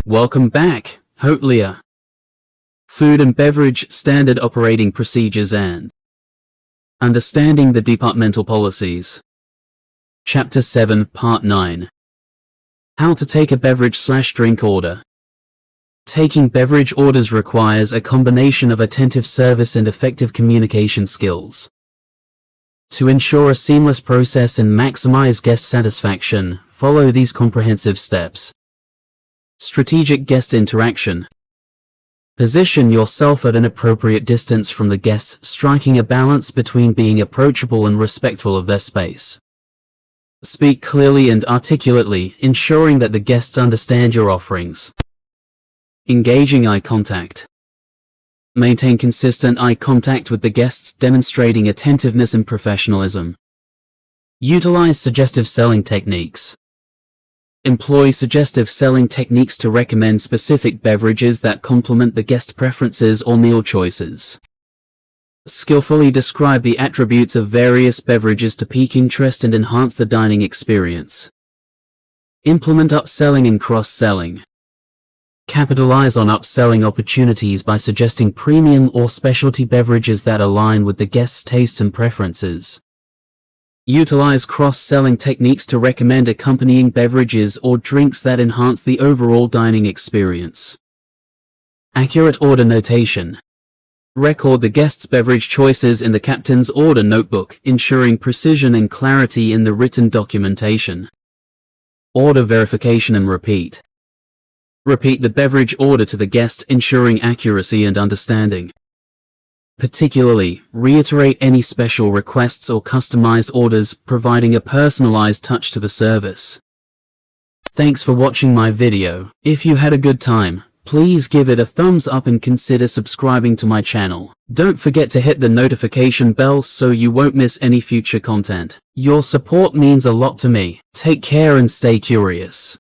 Welcome back, Hotelier. Food and beverage standard operating procedures and understanding the departmental policies. Chapter 7, Part 9. How to take a beverage/drink order. Taking beverage orders requires a combination of attentive service and effective communication skills. To ensure a seamless process and maximize guest satisfaction, follow these comprehensive steps. Strategic guest interaction. Position yourself at an appropriate distance from the guests, striking a balance between being approachable and respectful of their space. Speak clearly and articulately, ensuring that the guests understand your offerings. Engaging eye contact. Maintain consistent eye contact with the guests, demonstrating attentiveness and professionalism. Utilize suggestive selling techniques. Employ suggestive selling techniques to recommend specific beverages that complement the guest preferences or meal choices. Skillfully describe the attributes of various beverages to pique interest and enhance the dining experience. Implement upselling and cross-selling. Capitalize on upselling opportunities by suggesting premium or specialty beverages that align with the guest's tastes and preferences. Utilize cross-selling techniques to recommend accompanying beverages or drinks that enhance the overall dining experience. Accurate order notation. Record the guest's beverage choices in the captain's order notebook, ensuring precision and clarity in the written documentation. Order verification and repeat. Repeat the beverage order to the guest, ensuring accuracy and understanding. Particularly, reiterate any special requests or customized orders, providing a personalized touch to the service. Thanks for watching my video. If you had a good time, please give it a thumbs up and consider subscribing to my channel. Don't forget to hit the notification bell so you won't miss any future content. Your support means a lot to me. Take care and stay curious.